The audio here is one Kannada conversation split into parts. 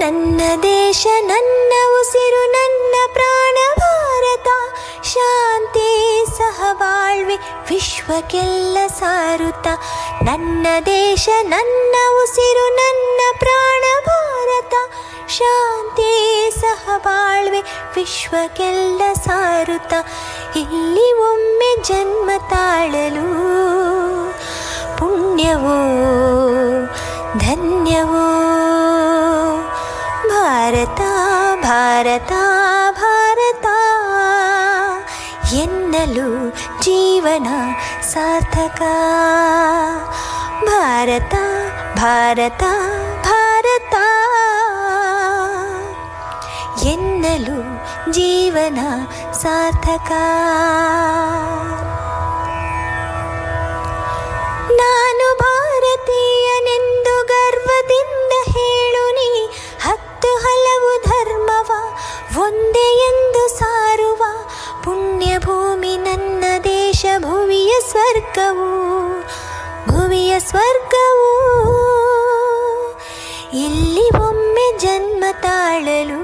ನನ್ನ ದೇಶ ನನ್ನ ಉಸಿರು ನನ್ನ ಪ್ರಾಣ ಭಾರತ, ಶಾಂತಿ ಸಹಬಾಳ್ವೆ ವಿಶ್ವಕ್ಕೆಲ್ಲ ಸಾರುತ್ತ. ನನ್ನ ದೇಶ ನನ್ನ ಉಸಿರು ನನ್ನ ಪ್ರಾಣ ಭಾರತ, ಶಾಂತಿ ಸಹಬಾಳ್ವೆ ವಿಶ್ವಕ್ಕೆಲ್ಲ ಸಾರುತ್ತ. ಇಲ್ಲಿ ಒಮ್ಮೆ ಜನ್ಮ ತಾಳಲು ಪುಣ್ಯವೋ ಧನ್ಯವೋ. ಭಾರತ ಭಾರತ ಭಾರತ ಎನ್ನಲು ಜೀವನ ಸಾರ್ಥಕ. ಭಾರತ ಭಾರತ ಭಾರತ ಎನ್ನಲು ಜೀವನ ಸಾರ್ಥಕ. ನಾನು ಭಾರತೀಯನೆಂದು ಗರ್ವದಿಂದ ಹೇಳು ನೀ, ಹತ್ತು ಹಲವು ಧರ್ಮವ ಒಂದೇ ಎಂದು ಸಾರುವ ಪುಣ್ಯ ಭೂಮಿ ನನ್ನ ದೇಶ, ಭುವಿಯ ಸ್ವರ್ಗವು ಭುವಿಯ ಸ್ವರ್ಗವು. ಇಲ್ಲಿ ಒಮ್ಮೆ ಜನ್ಮ ತಾಳಲು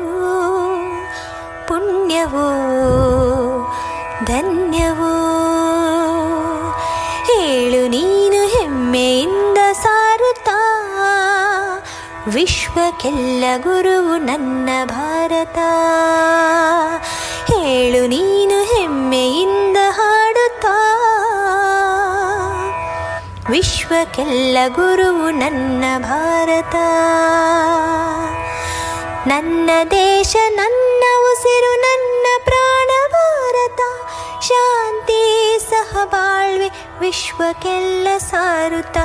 ಪುಣ್ಯವೋ ಧನ್ಯವೋ. ಹೇಳು ನೀನು ಹೆಮ್ಮೆಯಿಂದ ಸಾರುತ್ತಾ, ವಿಶ್ವಕ್ಕೆಲ್ಲ ಗುರುವು ನನ್ನ ಭಾರತ. ಹೇಳು ನೀನು ಹೆಮ್ಮೆಯಿಂದ ಹಾಡುತ್ತಾ, ವಿಶ್ವಕ್ಕೆಲ್ಲ ಗುರುವು ನನ್ನ ಭಾರತ. ನನ್ನ ದೇಶ ನನ್ನ ಉಸಿರು ನನ್ನ ಪ್ರಾಣ ಭಾರತ, ಶಾಂತಿ ಸಹಬಾಳ್ವೆ ವಿಶ್ವಕ್ಕೆಲ್ಲ ಸಾರುತ್ತ.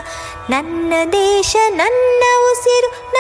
ನನ್ನ ದೇಶ ನನ್ನ ಉಸಿರು ನನ್ನ